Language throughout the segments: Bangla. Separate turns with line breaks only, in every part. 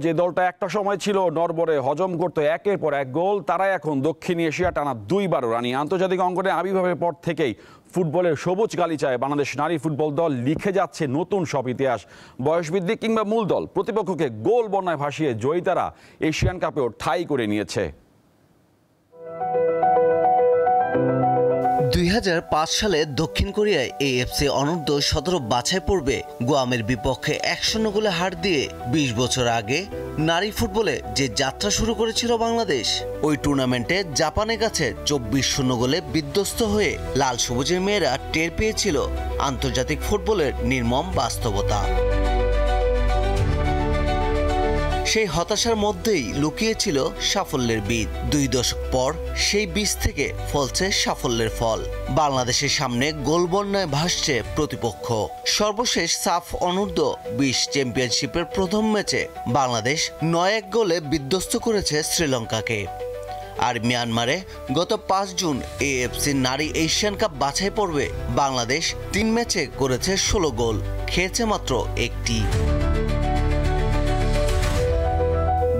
যে দলটা একটা সময় ছিল নড়বড়ে হজম করতো একের পর এক গোল, তারাই এখন দক্ষিণ এশিয়া টানা 2বার রানি। আন্তর্জাতিক অঙ্গনে আবির্ভাবের পর থেকেই ফুটবলের সবুজ গালিচায় বাংলাদেশ নারী ফুটবল দল লিখে যাচ্ছে নতুন সব ইতিহাস। বয়সবৃদ্ধি কিংবা মূল দল প্রতিপক্ষকে গোল বন্যায় ভাসিয়ে জয়িতারা এশিয়ান কাপেও ঠাঁই করে নিয়েছে।
2005 সালে দক্ষিণ কোরিয়ায় এএফসি অনূর্ধ্ব-17 বাছাই পর্বে গুয়ামের বিপক্ষে 1-0 গোলে হার দিয়ে 20 বছর আগে নারী ফুটবলে যে যাত্রা শুরু করেছিল বাংলাদেশ, ওই টুর্নামেন্টে জাপানের কাছে 24-0 গোলে বিধ্বস্ত হয়ে লাল সবুজের মেয়েরা টের পেয়েছিল আন্তর্জাতিক ফুটবলের নির্মম বাস্তবতা। সেই হতাশার মধ্যেই লুকিয়েছিল সাফল্যের বীজ। 2 দশক পর সেই বীজ থেকে ফলছে সাফল্যের ফল। বাংলাদেশের সামনে গোল বন্যায় ভাসছে প্রতিপক্ষ। সর্বশেষ সাফ অনূর্ধ্ব-20 চ্যাম্পিয়নশিপের প্রথম ম্যাচে বাংলাদেশ 9-1 গোলে বিধ্বস্ত করেছে শ্রীলঙ্কাকে। আর মিয়ানমারে গত 5 জুন এএফসি নারী এশিয়ান কাপ বাছাই পর্বে বাংলাদেশ 3 ম্যাচে করেছে 16 গোল, খেয়েছে মাত্র 1টি।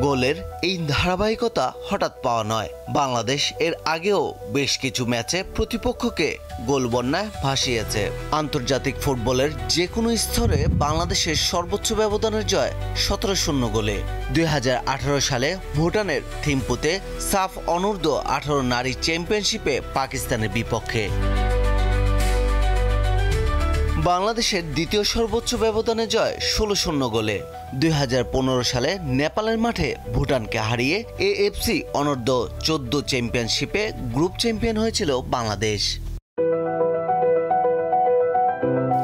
গোলের এই ধারাবাহিকতা হঠাৎ পাওয়া নয়। বাংলাদেশ এর আগেও বেশ কিছু ম্যাচে প্রতিপক্ষকে গোল বন্যায় ভাসিয়েছে। আন্তর্জাতিক ফুটবলের যে কোনো স্তরে বাংলাদেশের সর্বোচ্চ ব্যবধানের জয় 17-0 গোলে। 2018 সালে ভুটানের থিম্পুতে সাফ অনূর্ধ্ব-18 নারী চ্যাম্পিয়নশিপে পাকিস্তানের বিপক্ষে। বাংলাদেশের দ্বিতীয় সর্বোচ্চ ব্যবধানে জয় 16-0 গোলে। 2015 সালে নেপালের মাঠে ভুটানকে হারিয়ে এএফসি অনূর্ধ্ব-14 চ্যাম্পিয়নশিপে গ্রুপ চ্যাম্পিয়ন হয়েছিল বাংলাদেশ।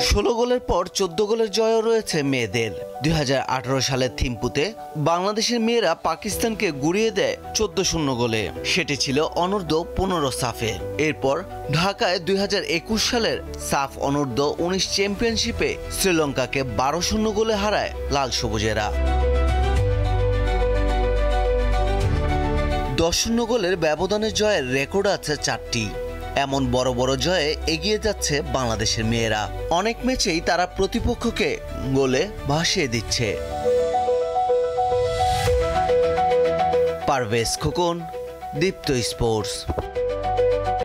16 গোলের পর 14 গোলের জয়ও রয়েছে মেয়েদের। 2018 সালের থিম্পুতে বাংলাদেশের মেয়েরা পাকিস্তানকে গুড়িয়ে দেয় 14-0 গোলে। সেটি ছিল অনূর্ধ্ব-15 সাফে। এরপর ঢাকায় 2021 সালের সাফ অনূর্ধ্ব-19 চ্যাম্পিয়নশিপে শ্রীলঙ্কাকে 12-0 গোলে হারায় লাল সবুজেরা। 10-0 গোলের ব্যবধানে জয়ের রেকর্ড আছে 4টি। এমন বড় বড় জয়ে এগিয়ে যাচ্ছে বাংলাদেশের মেয়েরা। অনেক ম্যাচেই তারা প্রতিপক্ষকে গোলে ভাসিয়ে দিচ্ছে। পারভেজ খোকন, দীপ্ত স্পোর্টস।